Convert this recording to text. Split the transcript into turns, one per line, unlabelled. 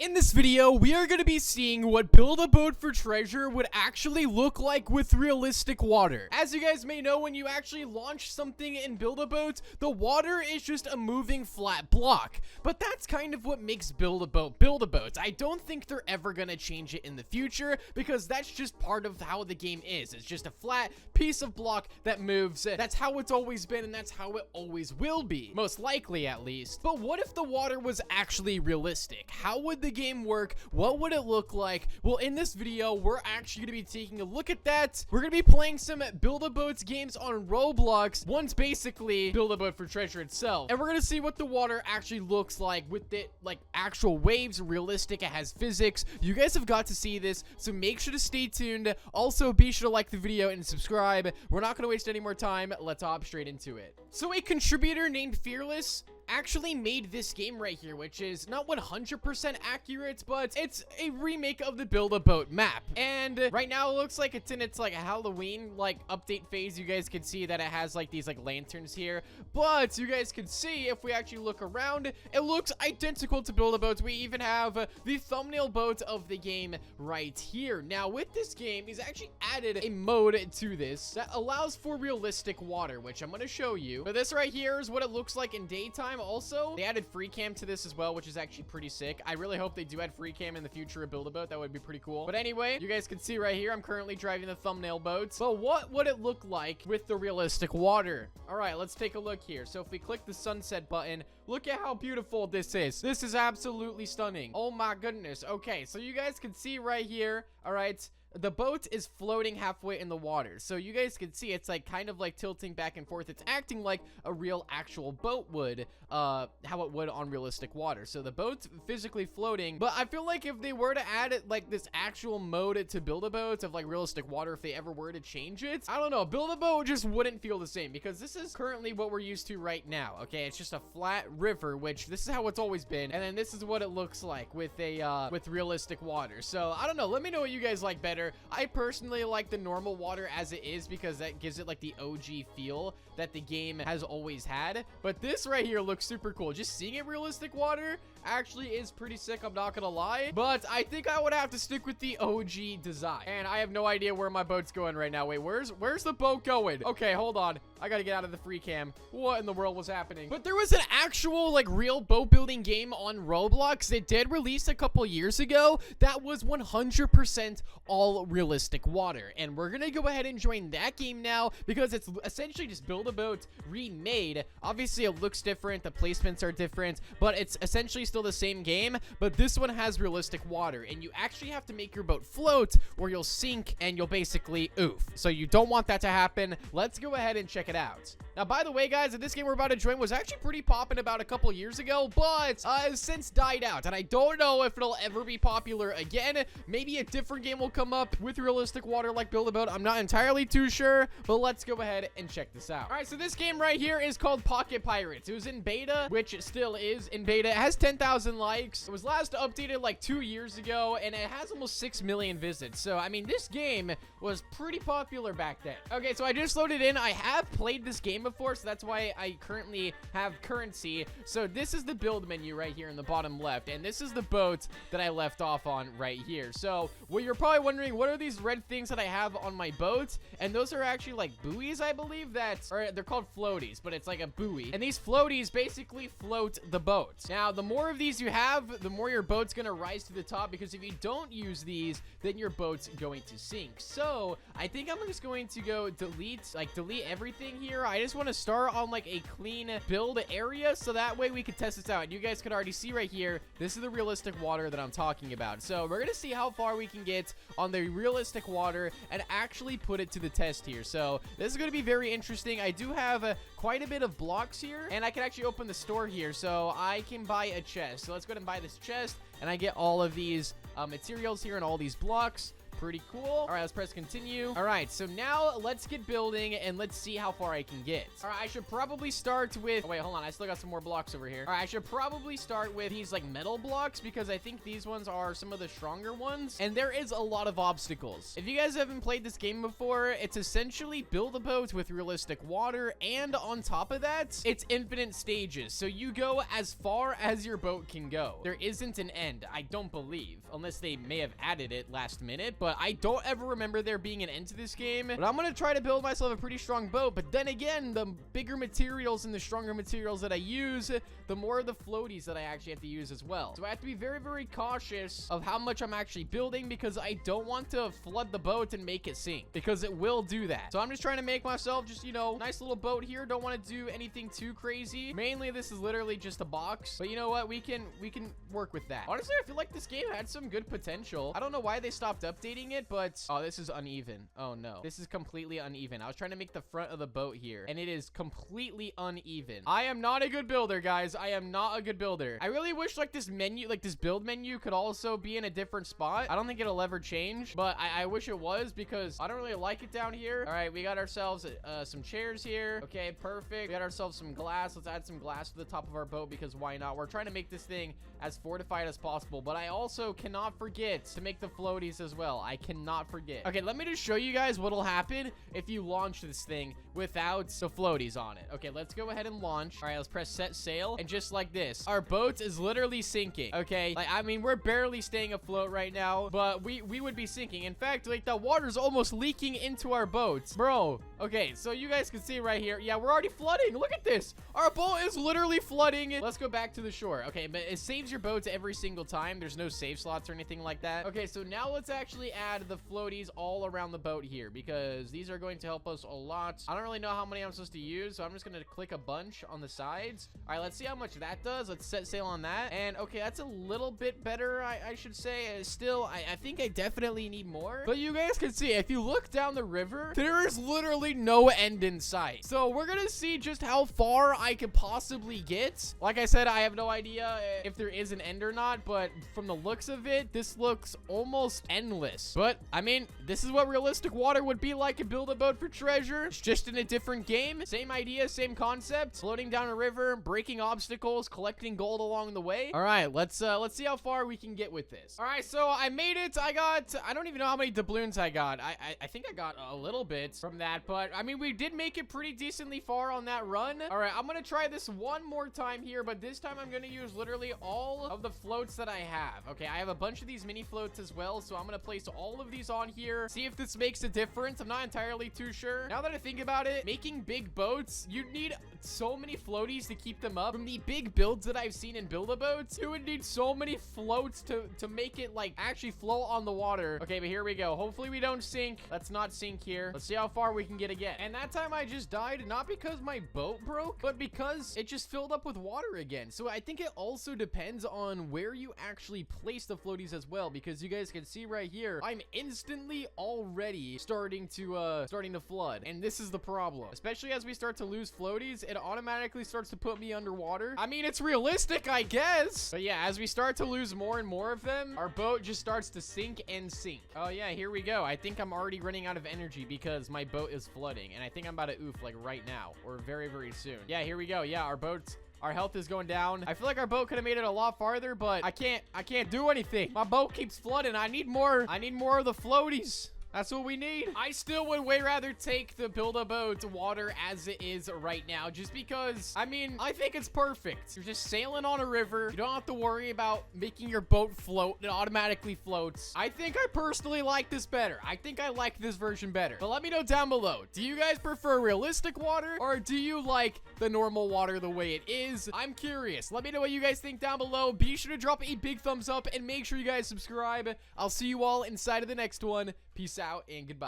In this video, we are going to be seeing what Build a Boat for Treasure would actually look like with realistic water. As you guys may know, when you actually launch something in Build a Boat, the water is just a moving flat block. But that's kind of what makes Build a Boat. I don't think they're ever going to change it in the future because that's just part of how the game is. It's just a flat piece of block that moves. That's how it's always been, and that's how it always will be. Most likely, at least. But what if the water was actually realistic? How would the game work? What would it look like? Well, in this video, we're actually going to be taking a look at that. We're going to be playing some Build a Boats games on Roblox. One's basically Build a Boat for Treasure itself. And we're going to see what the water actually looks like with it, like actual waves, realistic. It has physics. You guys have got to see this, so make sure to stay tuned. Also, be sure to like the video and subscribe. We're not going to waste any more time. Let's hop straight into it. So a contributor named Fearless actually made this game right here, which is not 100% accurate, but it's a remake of the Build a Boat map. And right now it looks like it's in its like Halloween like update phase. You guys can see that it has like these like lanterns here, but you guys can see if we actually look around, it looks identical to Build a Boat. We even have the thumbnail boat of the game right here. Now with this game, he's actually added a mode to this that allows for realistic water, which I'm going to show you. But this right here is what it looks like in daytime. Also, they added free cam to this as well, which is actually pretty sick. I really hope they do add free cam in the future of Build a Boat. That would be pretty cool. But anyway, you guys can see right here, I'm currently driving the thumbnail boat. But what would it look like with the realistic water? All right, let's take a look here. So if we click the sunset button, look at how beautiful this is. This is absolutely stunning. Oh my goodness. Okay, so you guys can see right here. All right. The boat is floating halfway in the water, so you guys can see it's like kind of like tilting back and forth. It's acting like a real actual boat would, how it would on realistic water. So the boat's physically floating, but I feel like if they were to add it like this actual mode to Build a Boat of like realistic water, if they ever were to change it, I don't know, Build a Boat just wouldn't feel the same because this is currently what we're used to right now. Okay, it's just a flat river, which this is how it's always been, and then this is what it looks like with a with realistic water. So I don't know, let me know what you guys like better. I personally like the normal water as it is because that gives it like the OG feel that the game has always had. But this right here looks super cool. Just seeing it realistic water actually is pretty sick, I'm not gonna lie. But I think I would have to stick with the OG design. And I have no idea where my boat's going right now. Wait, where's the boat going? Okay, hold on. I gotta get out of the free cam. What in the world was happening? But there was an actual like real boat building game on Roblox that did release a couple years ago that was 100% all realistic water. And we're gonna go ahead and join that game now because it's essentially just Build a Boat remade. Obviously it looks different, the placements are different, but it's essentially still the same game. But this one has realistic water, and you actually have to make your boat float or you'll sink and you'll basically oof. So you don't want that to happen. Let's go ahead and check it out. Now, by the way, guys, this game we're about to join was actually pretty poppin' about a couple years ago, but has since died out, and I don't know if it'll ever be popular again. Maybe a different game will come up with realistic water like Build a Boat. I'm not entirely too sure, but let's go ahead and check this out. All right, so this game right here is called Pocket Pirates. It was in beta, which it still is in beta. It has 10,000 likes. It was last updated like 2 years ago, and it has almost 6 million visits. So, I mean, this game was pretty popular back then. Okay, so I just loaded in. I have played this game before, so that's why I currently have currency. So this is the build menu right here in the bottom left, and this is the boat that I left off on right here. So well, you're probably wondering, what are these red things that I have on my boat? And those are actually like buoys, I believe, or they're called floaties, but it's like a buoy, and these floaties basically float the boat. Now the more of these you have, the more your boat's gonna rise to the top, because if you don't use these, then your boat's going to sink. So I think I'm just going to go delete everything here. I just want to start on like a clean build area, so that way we can test this out. And you guys could already see right here, this is the realistic water that I'm talking about. So we're gonna see how far we can get on the realistic water and actually put it to the test here. So this is going to be very interesting. I do have quite a bit of blocks here, and I can actually open the store here, so I can buy a chest. So let's go ahead and buy this chest, and I get all of these materials here and all these blocks. Pretty cool. All right, let's press continue. All right, so now let's get building and let's see how far I can get. All right, I should probably start with, oh, wait, hold on. I still got some more blocks over here. All right, I should probably start with these like metal blocks because I think these ones are some of the stronger ones. And there is a lot of obstacles. If you guys haven't played this game before, it's essentially build a boat with realistic water. And on top of that, it's infinite stages. So you go as far as your boat can go. There isn't an end, I don't believe, unless they may have added it last minute, but I don't ever remember there being an end to this game. But I'm gonna try to build myself a pretty strong boat. But then again, the bigger materials and the stronger materials that I use, the more of the floaties that I actually have to use as well. So I have to be very, very cautious of how much I'm actually building because I don't want to flood the boat and make it sink because it will do that. So I'm just trying to make myself just, you know, nice little boat here. Don't want to do anything too crazy. Mainly, this is literally just a box. But you know what? We can work with that. Honestly, I feel like this game had some good potential. I don't know why they stopped updating it, but oh, this is uneven. Oh no, this is completely uneven. I was trying to make the front of the boat here, and it is completely uneven. I am not a good builder, guys. I am not a good builder. I really wish like this menu, like this build menu could also be in a different spot. I don't think it'll ever change, but I wish it was because I don't really like it down here. All right, we got ourselves some chairs here. Okay, perfect. We got ourselves some glass. Let's add some glass to the top of our boat because why not? We're trying to make this thing as fortified as possible, but I also cannot forget to make the floaties as well. I cannot forget. Okay, let me just show you guys what'll happen if you launch this thing without the floaties on it. Okay, let's go ahead and launch. All right, let's press set sail, and just like this, our boat is literally sinking. Okay, like I mean, we're barely staying afloat right now, but we would be sinking. In fact, like the water's almost leaking into our boats, bro. Okay, so you guys can see right here. Yeah, we're already flooding. Look at this. Our boat is literally flooding. Let's go back to the shore. Okay, but it saves your boats every single time. There's no save slots or anything like that. Okay, so now let's actually add the floaties all around the boat here because these are going to help us a lot. I don't really know how many I'm supposed to use, so I'm just going to click a bunch on the sides. All right, let's see how much that does. Let's set sail on that. And okay, that's a little bit better, I should say. Still, I think I definitely need more. But you guys can see, if you look down the river, there is literally no end in sight. So we're going to see just how far I could possibly get. Like I said, I have no idea if there is an end or not, but from the looks of it, this looks almost endless. But I mean, this is what realistic water would be like in Build a Boat for Treasure. It's just in a different game. Same idea, same concept. Floating down a river, breaking obstacles, collecting gold along the way. All right, let's see how far we can get with this. All right, so I made it. I don't even know how many doubloons I got. I think I got a little bit from that, but I mean, we did make it pretty decently far on that run. All right, I'm gonna try this one more time here, but this time I'm gonna use literally all of the floats that I have. Okay, I have a bunch of these mini floats as well, so I'm gonna place all of these on here, see if this makes a difference. I'm not entirely too sure. Now that I think about it, making big boats, you'd need so many floaties to keep them up. From the big builds that I've seen in Build-A-Boats, you would need so many floats to make it like actually float on the water. Okay, but here we go. Hopefully we don't sink. Let's not sink here. Let's see how far we can get again. And that time I just died, not because my boat broke, but because it just filled up with water again. So I think it also depends on where you actually place the floaties as well, because you guys can see right here, I'm instantly already starting to flood. And this is the problem. Especially as we start to lose floaties, it automatically starts to put me underwater. I mean, it's realistic, I guess. But yeah, as we start to lose more and more of them, our boat just starts to sink and sink. Oh yeah, here we go. I think I'm already running out of energy because my boat is flooding. And I think I'm about to oof like right now or very, very soon. Yeah, here we go. Yeah, our health is going down. I feel like our boat could have made it a lot farther, but I can't do anything. My boat keeps flooding. I need more of the floaties. That's what we need. I still would way rather take the Build-A-Boat water as it is right now, just because, I mean, I think it's perfect. You're just sailing on a river. You don't have to worry about making your boat float. It automatically floats. I think I personally like this better. I think I like this version better. But let me know down below. Do you guys prefer realistic water, or do you like the normal water the way it is? I'm curious. Let me know what you guys think down below. Be sure to drop a big thumbs up and make sure you guys subscribe. I'll see you all inside of the next one. Peace out and goodbye.